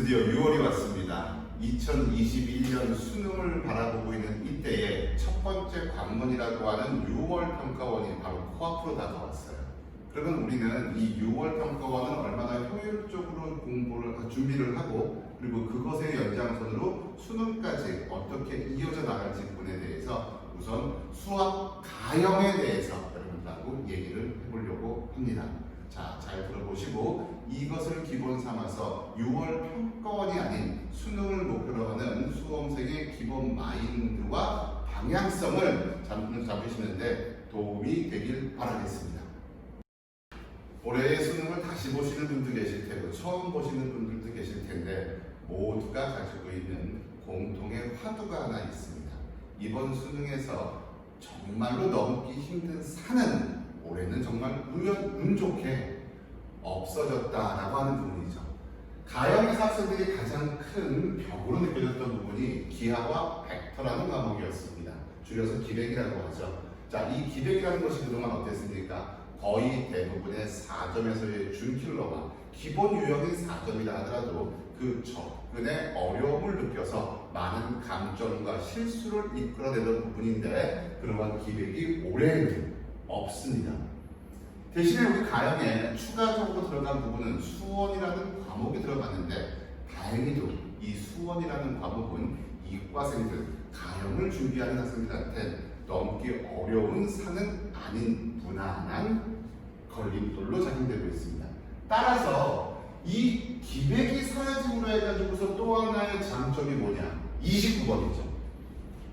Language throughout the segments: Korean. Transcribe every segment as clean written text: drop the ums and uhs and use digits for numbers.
드디어 6월이 왔습니다. 2021년 수능을 바라보고 있는 이때에 첫 번째 관문이라고 하는 6월 평가원이 바로 코앞으로 다가왔어요. 그러면 우리는 이 6월 평가원은 얼마나 효율적으로 준비를 하고 그리고 그것의 연장선으로 수능까지 어떻게 이어져 나갈지 부분에 대해서 우선 수학 가형에 대해서 여러분들하고 얘기를 해보려고 합니다. 자, 잘 들어보시고 이것을 기본 삼아서 6월 평가원이 아닌 수능을 목표로 하는 수험생의 기본 마인드와 방향성을 잡으시는데 도움이 되길 바라겠습니다. 올해의 수능을 다시 보시는 분도 계실 테고 처음 보시는 분들도 계실 텐데 모두가 가지고 있는 공통의 화두가 하나 있습니다. 이번 수능에서 정말로 넘기 힘든 산은 올해는 정말 운 좋게 없어졌다라고 하는 부분이죠. 가형에서 학생들이 가장 큰 벽으로 느껴졌던 부분이 기하와 벡터라는 과목이었습니다. 줄여서 기백이라고 하죠. 자, 이 기백이라는 것이 그동안 어땠습니까? 거의 대부분의 4점에서의 준킬러가 기본 유형이 4점이라 하더라도 그 접근의 어려움을 느껴서 많은 감점과 실수를 이끌어내던 부분인데 그러한 기백이 올해는 없습니다. 대신에 우리 가형에 추가적으로 들어간 부분은 수원이라는 과목이 들어갔는데 다행히도 이 수원이라는 과목은 이과생들, 가형을 준비하는 학생들한테 넘기 어려운 산은 아닌 무난한 걸림돌로 작용되고 있습니다. 따라서 이 기백이 사라짐으로 해가지고서 또 하나의 장점이 뭐냐? 29번이죠.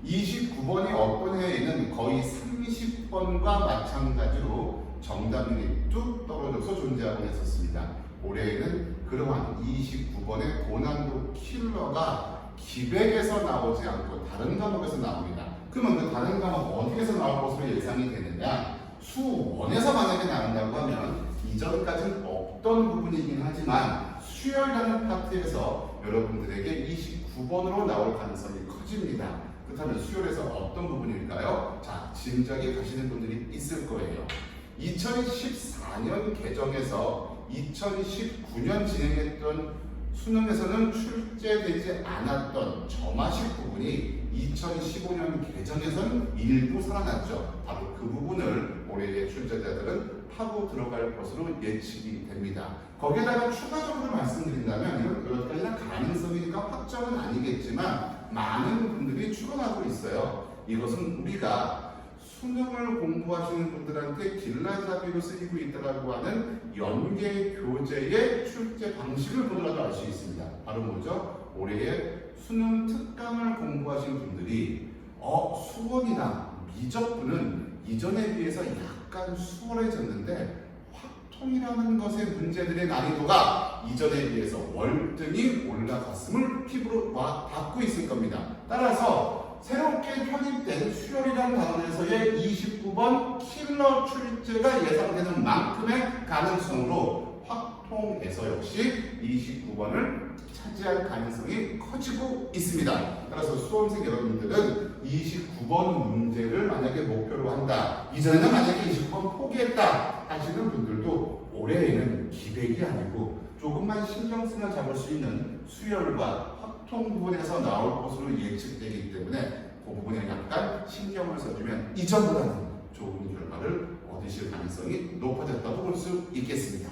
29번이 어떤 해에는 거의 30번과 마찬가지로 정답률이 뚝 떨어져서 존재하고 있었습니다. 올해에는 그러한 29번의 고난도 킬러가 기백에서 나오지 않고 다른 과목에서 나옵니다. 그러면 그 다른 과목 어디에서 나올 것으로 예상이 되느냐? 수원에서 만약에 나온다고 하면 이전까지는 없던 부분이긴 하지만 수열이라는 파트에서 여러분들에게 29번으로 나올 가능성이 커집니다. 그렇다면 수열에서 어떤 부분일까요? 자, 짐작이 가시는 분들이 있을 거예요. 2014년 개정에서 2019년 진행했던 수능에서는 출제되지 않았던 점화식 부분이 2015년 개정에서는 일부 살아났죠. 바로 그 부분을 올해의 출제자들은 파고 들어갈 것으로 예측이 됩니다. 거기에다가 추가적으로 말씀드린다면 여기까지는 가능성이니까 확정은 아니겠지만 많은 분들이 추론하고 있어요. 이것은 우리가 수능을 공부하시는 분들한테 길라잡이로 쓰이고 있다고 하는 연계 교재의 출제 방식을 보더라도 알 수 있습니다. 바로 뭐죠? 올해의 수능 특강을 공부하신 분들이 수원이나 미적분은 이전에 비해서 약간 수월해졌는데 확통이라는 것의 문제들의 난이도가 이전에 비해서 월등히 올라갔음을 피부로 받고 있을 겁니다. 따라서 새롭게 편입된 수열이라는 단원에서의 29번 킬러 출제가 예상되는 만큼의 가능성으로 확통에서 역시 29번을 차지할 가능성이 커지고 있습니다. 따라서 수험생 여러분들은 29번 문제를 만약에 목표로 한다. 이전에는 만약에 29번 포기했다 하시는 분들도 올해에는 기백이 아니고 조금만 신경 쓰면 잡을 수 있는 수열과 확통 부분에서 나올 것으로 예측되기 때문에 그 부분에 약간 신경을 써주면 이전보다는 좋은 결과를 얻으실 가능성이 높아졌다고 볼 수 있겠습니다.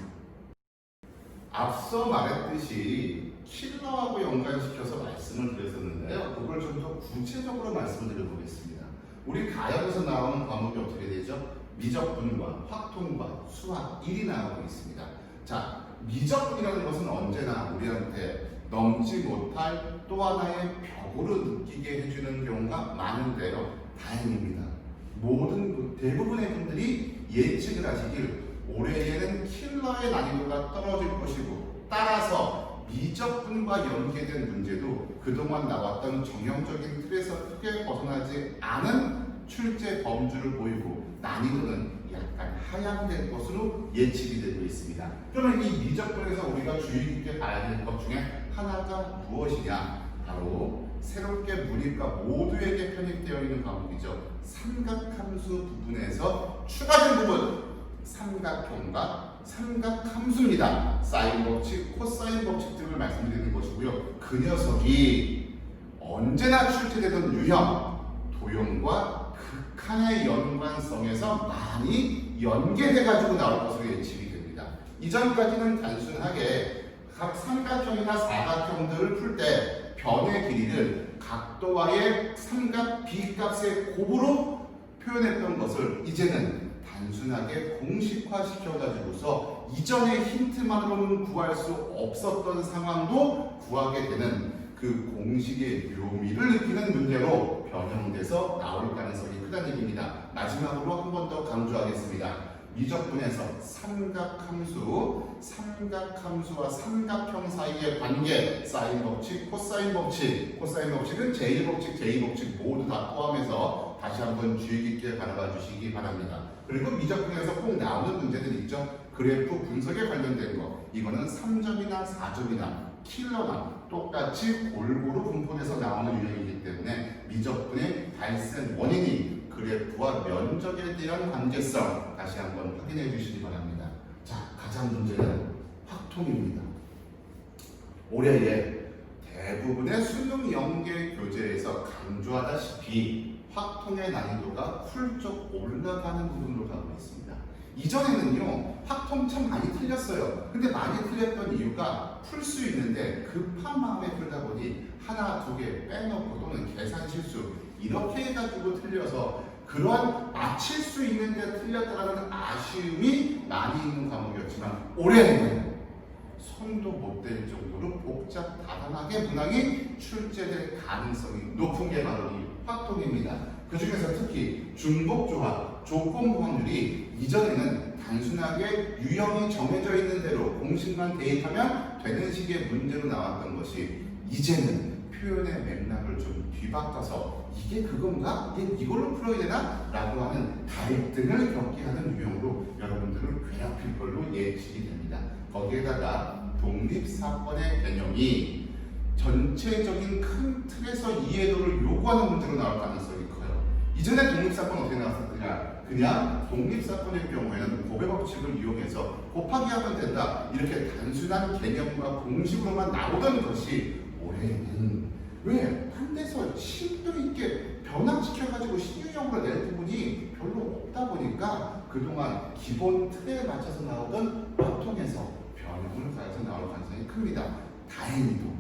앞서 말했듯이 킬러하고 연관시켜서 말씀을 드렸었는데요. 그걸 좀 더 구체적으로 말씀을 드려보겠습니다. 우리 가형에서 나오는 과목이 어떻게 되죠? 미적분과 확통과 수학 1이 나오고 있습니다. 자, 미적분이라는 것은 언제나 우리한테 넘지 못할 또 하나의 벽으로 느끼게 해주는 경우가 많은데요. 다행입니다. 대부분의 분들이 예측을 하시길 올해에는 킬러의 난이도가 떨어질 것이고 따라서 미적분과 연계된 문제도 그동안 나왔던 정형적인 틀에서 크게 벗어나지 않은 출제 범주를 보이고 난이도는 약간 하향될 것으로 예측이 되고 있습니다. 그러면 이 미적분에서 우리가 주의 깊게 봐야 될 것 중에 하나가 무엇이냐? 바로 새롭게 문이과 모두에게 편입되어 있는 과목이죠. 삼각함수 부분에서 추가된 부분 삼각형과 삼각함수입니다. 사인 법칙, 코사인 법칙 등을 말씀드리는 것이고요. 그 녀석이 언제나 출제되던 유형, 도형과 극한의 연관성에서 많이 연계돼가지고 나올 것으로 예측이 됩니다. 이전까지는 단순하게 각 삼각형이나 사각형들을 풀 때 변의 길이를 각도와의 삼각 비값의 곱으로 표현했던 것을 이제는 단순하게 공식화 시켜가지고서 이전의 힌트만으로는 구할 수 없었던 상황도 구하게 되는 그 공식의 묘미를 느끼는 문제로 변형돼서 나올 가능성이 크다는 얘기입니다. 마지막으로 한 번 더 강조하겠습니다. 미적분에서 삼각함수와 삼각형 사이의 관계, 사인 법칙, 코사인 법칙, 코사인 법칙은 제1법칙, 제2법칙 모두 다 포함해서 다시 한번 주의 깊게 바라봐 주시기 바랍니다. 그리고 미적분에서 꼭 나오는 문제들 있죠. 그래프 분석에 관련된 거, 이거는 3점이나 4점이나 킬러나 똑같이 골고루 분포돼서 나오는 유형이기 때문에 미적분의 발생 원인이 그래프와 면적에 대한 관계성 다시 한번 확인해 주시기 바랍니다. 자, 가장 문제는 확통입니다. 올해의 대부분의 수능 연계 교재에서 강조하다시피 확통의 난이도가 훌쩍 올라가는 부분으로 가고 있습니다. 이전에는요, 확통 참 많이 틀렸어요. 근데 많이 틀렸던 이유가 풀 수 있는데 급한 마음에 풀다 보니 하나, 두 개 빼놓고 또는 계산 실수 이렇게 해가지고 틀려서 그런 맞힐 수 있는데 틀렸다는 아쉬움이 많이 있는 과목이었지만 올해는 손도 못 댈 정도로 복잡다단하게 문항이 출제될 가능성이 높은 게 바로 이 확통입니다. 그 중에서 특히 중복조합, 조건 확률이 이전에는 단순하게 유형이 정해져 있는 대로 공식만 대입하면 되는 식의 문제로 나왔던 것이 이제는 표현의 맥락을 좀 뒤바꿔서 이게 그건가? 이걸로 풀어야 되나? 라고 하는 갈등을 겪게 하는 유형으로 여러분들을 괴롭힐 걸로 예측이 됩니다. 거기에다가 독립사건의 개념이 전체적인 큰 틀에서 이해도를 요구하는 문제로 나올 가능성이 커요. 이전에 독립사건 어떻게 나왔었느냐? 그냥 독립사건의 경우에는 곱의 법칙을 이용해서 곱하기 하면 된다. 이렇게 단순한 개념과 공식으로만 나오던 것이 올해는 왜? 한 데서 심도 있게 변화시켜가지고 신유형으로 낼 부분이 별로 없다 보니까 그동안 기본 틀에 맞춰서 나오던 확통에서 변형을 가해서 나올 가능성이 큽니다. 다행히도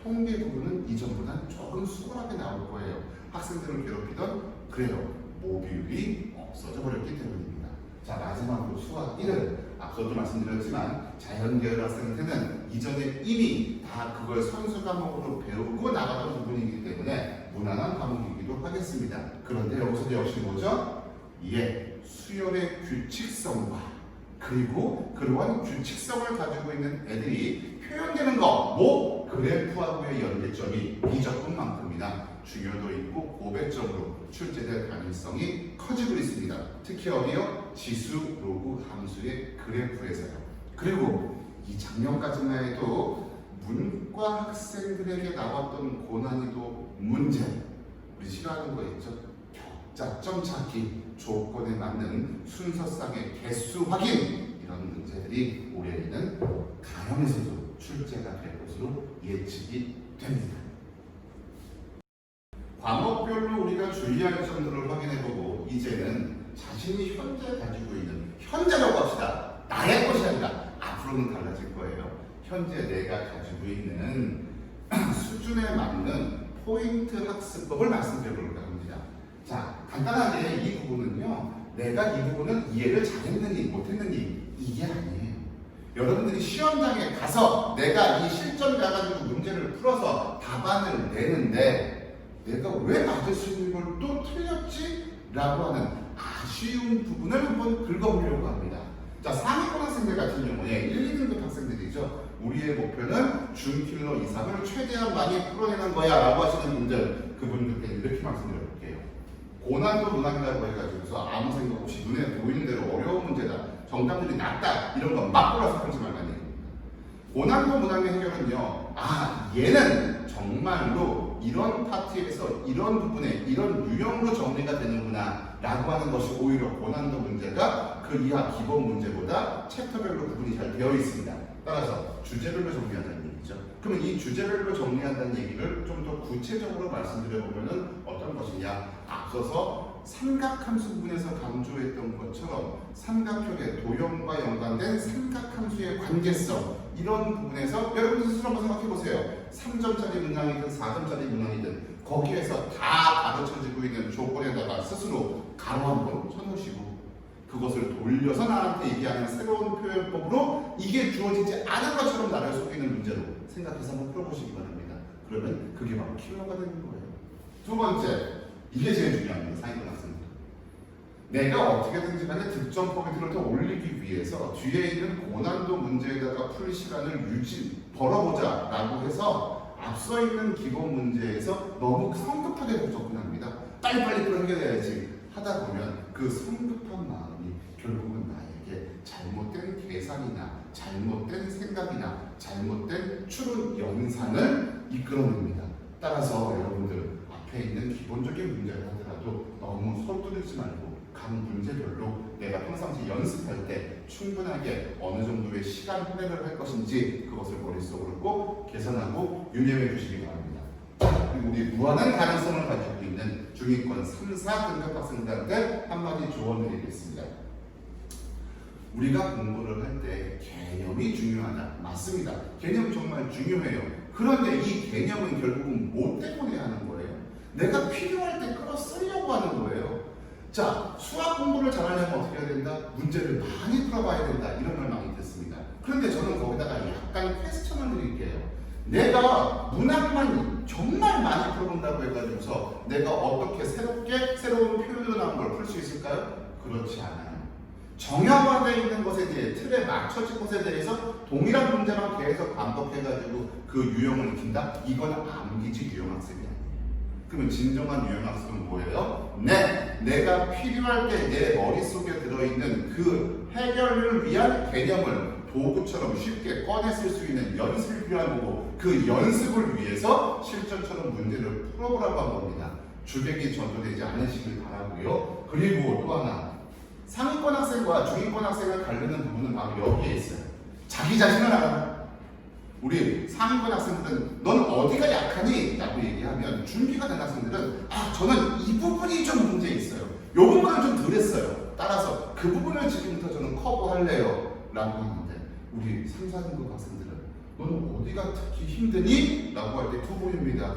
통계 부분은 이전보다 조금 수월하게 나올 거예요. 학생들을 괴롭히던 그래요. 모비율이 없어져 버렸기 때문입니다. 자, 마지막으로 수학 1은 앞서도 말씀드렸지만 자연계열 학생한테는 이전에 이미 다 그걸 선수 과목으로 배우고 나가던 부분이기 때문에 무난한 과목이기도 하겠습니다. 그런데 여기서도 역시 뭐죠? 예, 수열의 규칙성과 그리고 그러한 규칙성을 가지고 있는 애들이 표현되는 거, 뭐 그래프하고의 연계점이 미적분만큼이나 중요도 있고 고배점으로 출제될 가능성이 커지고 있습니다. 특히 어디요? 지수, 로그, 함수의 그래프에서요. 그리고 이 작년까지만 해도 문과 학생들에게 나왔던 고난이도 문제, 우리 싫어하는 거 있죠? 격자점 찾기, 조건에 맞는 순서상의 개수 확인, 이런 문제들이 올해에는 가형에서도 출제가 될 것으로 예측이 됩니다. 과목별로 우리가 주의할 점들을 확인해보고 이제는 자신이 현재 가지고 있는, 현재라고 합시다. 나의 것이 아니라 앞으로는 달라질 거예요. 현재 내가 가지고 있는 수준에 맞는 포인트 학습법을 말씀드려볼까 합니다. 자, 간단하게 이 부분은요, 내가 이 부분을 이해를 잘했느니 못했느니 이게 아니에요. 여러분들이 시험장에 가서 내가 이 실전 가가지고 문제를 풀어서 답안을 내는데 내가 왜 맞을 수 있는 걸 또 틀렸지? 라고 하는 아쉬운 부분을 한번 긁어보려고 합니다. 자, 상위권 학생들 같은 경우에 1, 2등급 학생들이죠. 우리의 목표는 준킬러 이상을 최대한 많이 풀어내는 거야 라고 하시는 분들, 그분들께 이렇게 말씀드려볼게요. 고난도 문항이라고 해가지고서 아무 생각 없이 눈에 보이는 대로 어려운 문제다, 정답률이 낮다, 이런 건 막 골라서 풀지 말라는 얘기입니다. 고난도 문항의 해결은요, 아, 얘는 정말로 이런 파트에서 이런 부분에 이런 유형으로 정리가 되는구나 라고 하는 것이 오히려 고난도 문제가 그 이하 기본 문제보다 챕터별로 구분이 잘 되어 있습니다. 따라서 주제별로 정리한다는 얘기죠. 그러면 이 주제별로 정리한다는 얘기를 좀 더 구체적으로 말씀드려보면 어떤 것이냐, 앞서서 삼각함수 부분에서 강조했던 것처럼 삼각형의 도형과 연관된 삼각함수의 관계성, 이런 부분에서 여러분 스스로 한번 생각해보세요. 3점짜리 문항이든 4점짜리 문항이든 거기에서 다 가르쳐지고 있는 조건에다가 스스로 가로 한번 쳐놓으시고 그것을 돌려서 나한테 얘기하는 새로운 표현법으로 이게 주어지지 않은 것처럼 나를 속이는 문제로 생각해서 한번 풀어보시기 바랍니다. 그러면 그게 바로 킬러가 되는 거예요. 두 번째, 이게 제일 중요합니다. 상위권 학생들. 내가 어떻게든지 간에 득점 포인트를 더 올리기 위해서 뒤에 있는 고난도 문제에다가 풀 시간을 벌어보자 라고 해서 앞서 있는 기본 문제에서 너무 성급하게 접근합니다. 빨리빨리 그걸 해결해야지 하다 보면 그 성급한 마음이 결국은 나에게 잘못된 계산이나 잘못된 생각이나 잘못된 추론 연산을 이끌어냅니다. 따라서 여러분들 앞에 있는 기본적인 문제를 하더라도 너무 서두르지 말고 각 문제별로 내가 평상시 연습할 때 충분하게 어느 정도의 시간 할애를 할 것인지 그것을 머릿속으로 꼭 계산하고 유념해 주시기 바랍니다. 그리고 우리 무한한 가능성을 가지고 있는 중위권 3, 4등급 학생들한테 한마디 조언을 드리겠습니다. 우리가 공부를 할 때 개념이 중요하다. 맞습니다. 개념 정말 중요해요. 그런데 이 개념은 결국은 뭐 때문에 하는 거예요? 내가 필요할 때 끌어 쓰려고 하는 거예요. 자, 수학 공부를 잘하려면 어떻게 해야 된다? 문제를 많이 풀어봐야 된다. 이런 말 많이 듣습니다. 그런데 저는 거기다가 약간 퀘스천을 드릴게요. 내가 문학만 정말 많이 풀어본다고 해가지고서 내가 어떻게 새로운 표현으로 나온 걸 풀 수 있을까요? 그렇지 않아요. 정형화되어 있는 것에 대해 틀에 맞춰진 것에 대해서 동일한 문제만 계속 반복해가지고 그 유형을 익힌다? 이건 암기지 유형학습이 아니에요. 그러면 진정한 유형학습은 뭐예요? 내가 필요할 때 내 머릿속에 들어있는 그 해결을 위한 개념을 도구처럼 쉽게 꺼내 쓸 수 있는 연습이 필요한 거고 그 연습을 위해서 실전처럼 문제를 풀어보라고 한 겁니다. 주객이 전도되지 않으시길 바라고요. 그리고 또 하나, 상위권 학생과 중위권 학생을 가르는 부분은 바로 여기에 있어요. 자기 자신을 알아. 우리 상위권 학생들은 넌 어디가 약하니? 라고 얘기하면 준비가 된 학생들은 저는 이 부분이 좀 문제 있어요. 요 부분은 좀 덜 했어요. 따라서 그 부분을 지금부터 저는 커버할래요. 라고 하는데 우리 3, 4등급 학생들은 넌 어디가 특히 힘드니? 라고 할 때 투보입니다.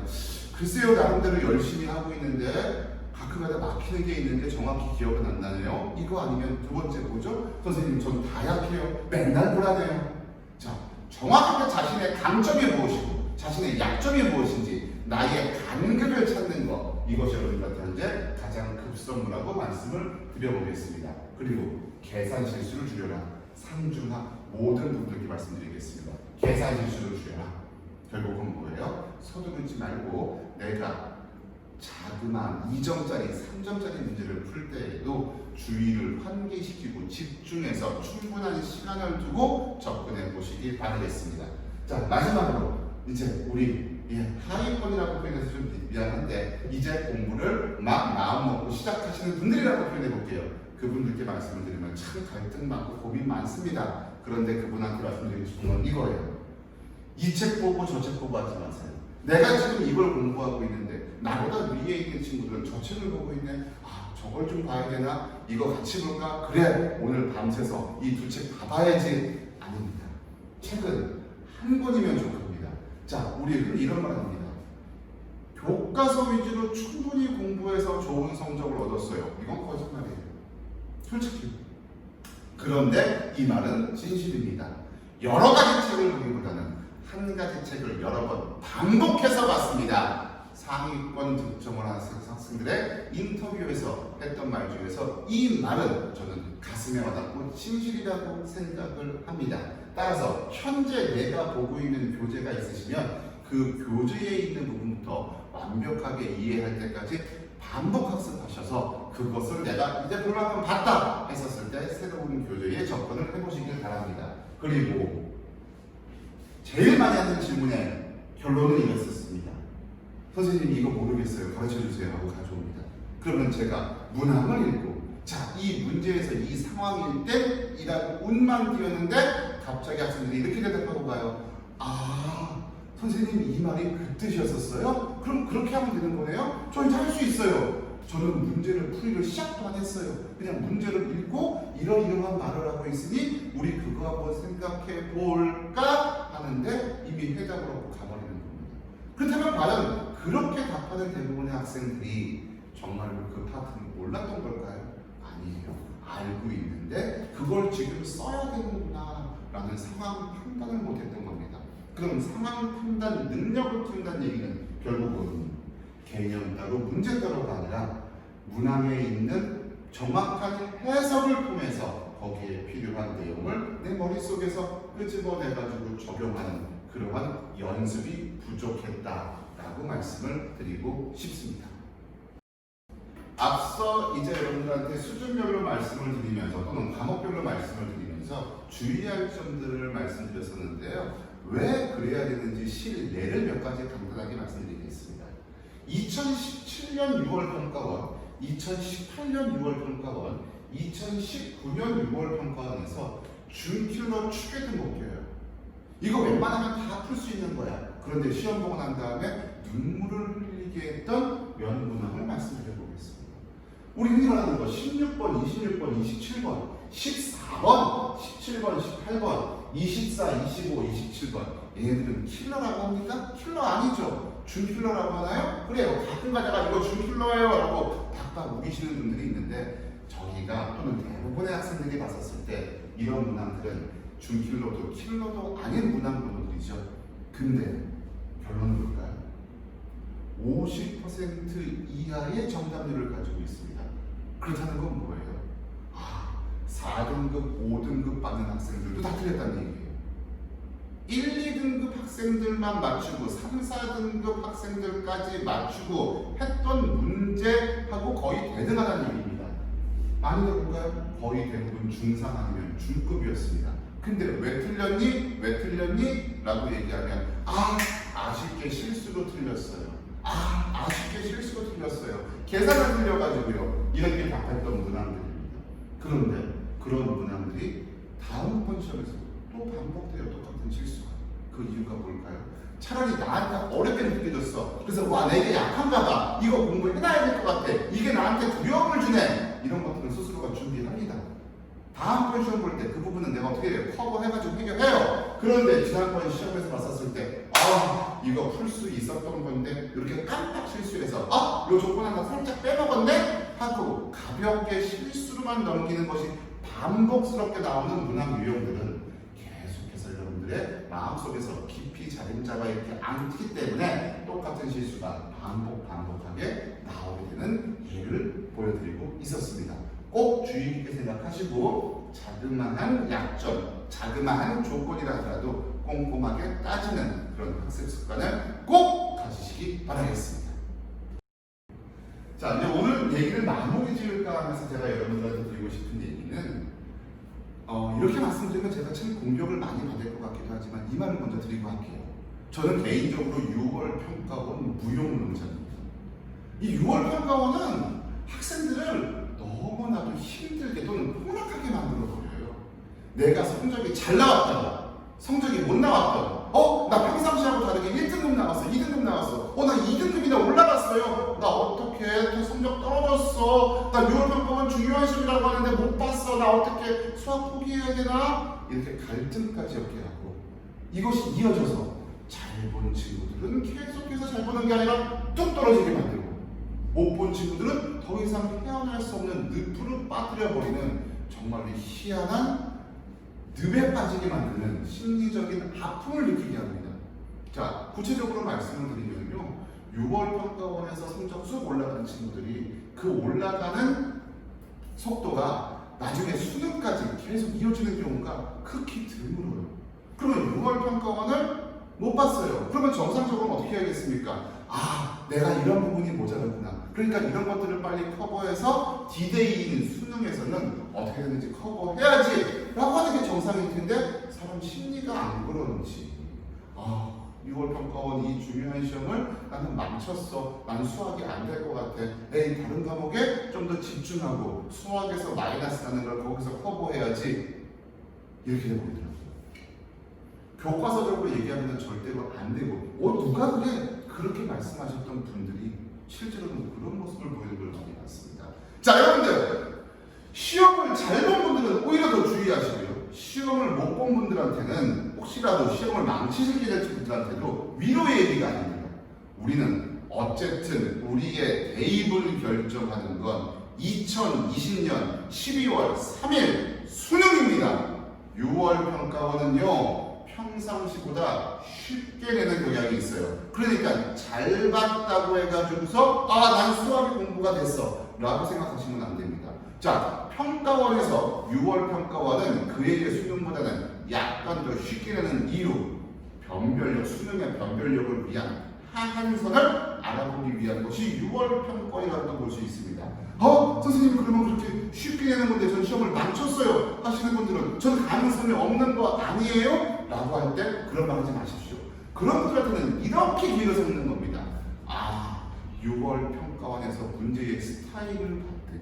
글쎄요, 나름대로 열심히 하고 있는데 가끔가다 막히는 게 있는데 정확히 기억은 안 나네요. 이거 아니면 두 번째 뭐죠? 선생님, 전 다 약해요. 맨날 불안해요. 자, 정확하게 자신의 강점이 무엇이고 자신의 약점이 무엇인지 나의 간극을 찾는 것, 이것이 여러분들한테 현재 가장 급선무라고 말씀을 드려보겠습니다. 그리고 계산 실수를 줄여라. 상중하 모든 분들께 말씀드리겠습니다. 계산 실수를 줄여라. 결국은 뭐예요? 서두르지 말고 내가 자그마한 2점짜리, 3점짜리 문제를 풀 때에도 주의를 환기시키고 집중해서 충분한 시간을 두고 접근해 보시기 바라겠습니다. 자, 마지막으로 이제 우리 하위권이라고 표현해서 좀 미안한데 이제 공부를 막 마음 먹고 시작하시는 분들이라고 표현해 볼게요. 그분들께 말씀을 드리면 참 갈등 많고 고민 많습니다. 그런데 그분한테 말씀드리고 싶은 건 이거예요. 이 책 보고 저 책 보고 하지 마세요. 내가 지금 이걸 공부하고 있는데 나보다 위에 있는 친구들은 저 책을 보고 있네. 저걸 좀 봐야 되나? 이거 같이 볼까? 그래, 오늘 밤새서 이 두 책 다 봐야지. 아닙니다. 책은 한 권이면 좋습니다. 자, 우리 이런 말 합니다. 교과서 위주로 충분히 공부해서 좋은 성적을 얻었어요. 이건 거짓말이에요. 솔직히. 그런데 이 말은 진실입니다. 여러 가지 책을 보기보다는 한 가지 책을 여러 번 반복해서 봤습니다. 상위권 득점을 한 학생들의 인터뷰에서 했던 말 중에서 이 말은 저는 가슴에 와닿고 진실이라고 생각을 합니다. 따라서 현재 내가 보고 있는 교재가 있으시면 그 교재에 있는 부분부터 완벽하게 이해할 때까지 반복 학습하셔서 그것을 내가 이제 볼만큼 봤다 했었을 때 새로운 교재에 접근을 해보시길 바랍니다. 그리고 제일 많이 하는 질문의 결론은 이랬었습니다. 선생님, 이거 모르겠어요. 가르쳐주세요 하고 가져옵니다. 그러면 제가 문항을 읽고 자, 이 문제에서 이 상황일 땐이라고 운만 띄었는데 갑자기 학생들이 이렇게 대답하고 가요. 아, 선생님 이 말이 그 뜻이었었어요? 그럼 그렇게 하면 되는 거네요? 저 이제 할 수 있어요. 저는 문제를 풀이를 시작도 안 했어요. 그냥 문제를 읽고 이러이러한 말을 하고 있으니 우리 그거 한번 생각해 볼까 하는데 이미 해답을 얻고 가버리는 겁니다. 그렇다면 과연 그렇게 답하는 대부분의 학생들이 정말로 그 파트는 몰랐던 걸까요? 아니에요. 알고 있는데 그걸 지금 써야 되는구나 라는 상황 판단을 못했던 겁니다. 그럼 상황 판단 능력을 키운다는 얘기는 결국은 개념 따로 문제 따로가 아니라 문항에 있는 정확한 해석을 통해서 거기에 필요한 내용을 내 머릿속에서 끄집어내가지고 적용하는 그러한 연습이 부족했다라고 말씀을 드리고 싶습니다. 앞서 이제 여러분들한테 수준별로 말씀을 드리면서 또는 과목별로 말씀을 드리면서 주의할 점들을 말씀드렸었는데요. 왜 그래야 되는지 실례를 몇 가지 간단하게 말씀드리겠습니다. 2017년 6월 평가원, 2018년 6월 평가원, 2019년 6월 평가원에서 준킬러 추계 등목표예요. 이거 웬만하면 다 풀 수 있는 거야. 그런데 시험 보고 난 다음에 눈물을 흘리게 했던 면문항을 말씀드려보겠습니다. 우리 흔히 말하는 거 16번, 26번, 27번, 14번, 17번, 18번, 24, 25, 27번 얘네들은 킬러라고 합니까? 킬러 아니죠. 준킬러라고 하나요? 그래요. 가끔 가다가 이거 준킬러예요 라고 박박 우기시는 분들이 있는데 저희가 또는 대부분의 학생들이 봤었을 때 이런 문항들은 준킬러도 킬러도 아닌 문항 번호들이죠. 근데 결론은 뭘까요? 50% 이하의 정답률을 가지고 있습니다. 그렇다는 건 뭐예요? 4등급, 5등급 받는 학생들도 다 틀렸다는 얘기예요. 1, 2등급 학생들만 맞추고 3, 4등급 학생들까지 맞추고 했던 문제하고 거의 대등하다는 얘기입니다. 많이 들어볼까요? 거의 대부분 중상 아니면 중급이었습니다. 근데 왜 틀렸니? 왜 틀렸니? 라고 얘기하면 아쉽게 실수로 틀렸어요. 아쉽게 실수로 틀렸어요. 계산을 틀려가지고요. 이렇게 답했던 문항들입니다. 그런데 그런 문항들이 다음번 시험에서 또 반복돼요. 똑같은 실수가. 그 이유가 뭘까요? 차라리 나한테 어렵게 느껴졌어. 그래서 와 내게 약한가 봐. 이거 공부해놔야 될 것 같아. 이게 나한테 두려움을 주네. 이런 것들은 스스로가 준비합니다. 다음번 시험 볼 때 그 부분은 내가 어떻게 해요? 커버해가지고 해결해요. 그런데 지난번 시험에서 봤었을 때 이거 풀 수 있었던 건데 이렇게 깜빡 실수해서 이 조건 하나 살짝 빼먹었네? 하고 가볍게 실수로만 넘기는 것이 반복스럽게 나오는 문항 유형들은 계속해서 여러분들의 마음속에서 깊이 자림잡아 이렇게 앉기 때문에 똑같은 실수가 반복하게 나오게 되는 예를 보여드리고 있었습니다. 꼭 주의 깊게 생각하시고 자그마한 약점, 자그마한 조건이라 하더라도 꼼꼼하게 따지는 그런 학습 습관을 꼭 가지시기 바라겠습니다. 자, 이제 오늘 얘기를 마무리 지을까 하면서 제가 여러분들한테 드리고 싶은 얘기는 이렇게 말씀드리면 제가 참 공격을 많이 받을 것 같기도 하지만 이 말을 먼저 드리고 할게요. 저는 개인적으로 6월 평가원 무용론자입니다. 이 6월 평가원은 학생들을 너무나도 힘들게 또는 폭락하게 만들어버려요. 내가 성적이 잘 나왔다, 성적이 못 나왔다, 나 평상시하고 다르게 1등급 나왔어, 2등급 나왔어, 나 2등급이나 올라갔어요, 나 어떻게 성적 떨어졌어, 나 6월 평가원 중요한 시험이라고 하는데 못 봤어, 나 어떻게 수학 포기해야 되나, 이렇게 갈등까지 엮게 하고 이것이 이어져서 잘 본 친구들은 계속해서 잘 보는 게 아니라 뚝 떨어지게 만들고 못 본 친구들은 더 이상 헤어날 수 없는 늪으로 빠뜨려버리는 정말로 희한한 늪에 빠지게 만드는 심리적인 아픔을 느끼게 합니다. 자, 구체적으로 말씀을 드리면요. 6월 평가원에서 성적 쑥 올라가는 친구들이 그 올라가는 속도가 나중에 수능까지 계속 이어지는 경우가 극히 드물어요. 그러면 6월 평가원을 못 봤어요. 그러면 정상적으로 어떻게 해야겠습니까? 내가 이런 부분이 모자랐구나. 그러니까 이런 것들을 빨리 커버해서 D-Day인 수능에서는 어떻게 되는지 커버해야지 라고 하는 게 정상일 텐데 사람 심리가 안 그러는지 6월 평가원 이 중요한 시험을 나는 망쳤어. 난 수학이 안 될 것 같아. 에이, 다른 과목에 좀 더 집중하고 수학에서 마이너스 나는 걸 거기서 커버해야지. 이렇게 되버리더라고요. 교과서적으로 얘기하면 절대로 안 되고, 누가 그렇게 말씀하셨던 분들이 실제로는 그런 모습을 보이는 걸 많이 봤습니다. 자, 여러분들, 시험을 잘 본 분들은 오히려 더 주의하시고요. 시험을 못 본 분들한테는 혹시라도 시험을 망치시게 될 분들한테도 위로의 얘기가 아닙니다. 우리는 어쨌든 우리의 대입을 결정하는 건 2020년 12월 3일 수능입니다. 6월 평가원은요, 평상시보다 쉽게 내는 경향이 있어요. 그러니까 잘 봤다고 해가지고서 난 수학이 공부가 됐어 라고 생각하시면 안 됩니다. 자, 평가원에서 6월 평가원은 그에게 수능보다는 약간 더 쉽게 내는 이유, 변별력, 수능의 변별력을 위한 하한선을 알아보기 위한 것이 6월 평가원이라고 볼 수 있습니다. 선생님, 그러면 그렇게 쉽게 내는 건데 전 시험을 망쳤어요 하시는 분들은 전 가능성이 없는 거 아니에요? 라고 할 때 그런 말 하지 마십시오. 그런 분들한테는 이렇게 기회를 삼는 겁니다. 6월 평가원에서 문제의 스타일을 봤더니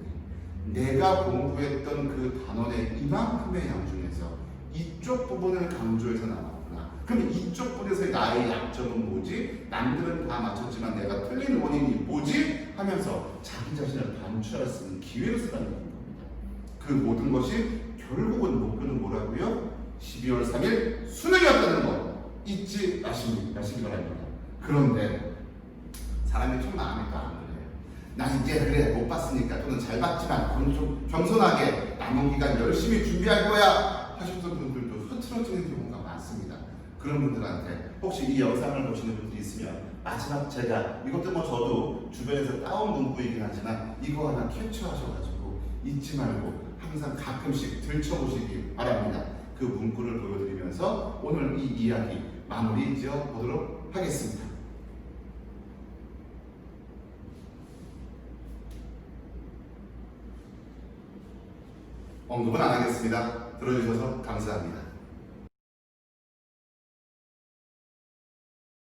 내가 공부했던 그 단원의 이만큼의 양 중에서 이쪽 부분을 강조해서 나왔구나. 그럼 이쪽 부분에서의 나의 약점은 뭐지? 남들은 다 맞췄지만 내가 틀린 원인이 뭐지? 하면서 자기 자신을 반추할 수 있는 기회를 쓰라는 겁니다. 그 모든 것이 결국은 목표는 뭐라고요? 12월 3일 수능이었다는 거 잊지 마시기 바랍니다. 그런데 사람이 좀 마음이 또 안 그래요. 난 이제 그래 못 봤으니까 또는 잘 봤지만 좀 겸손하게 남은 기간 열심히 준비할 거야 하셨던 분들도 흐트러지는 경우가 많습니다. 그런 분들한테 혹시 이 영상을 보시는 분들이 있으면 마지막 제가 이것도 저도 주변에서 따온 문구이긴 하지만 이거 하나 캡처하셔가지고 잊지 말고 항상 가끔씩 들춰보시기 바랍니다. 그 문구를 보여드리면서 오늘 이 이야기 마무리 지어 보도록 하겠습니다. 언급은 안 하겠습니다. 들어주셔서 감사합니다.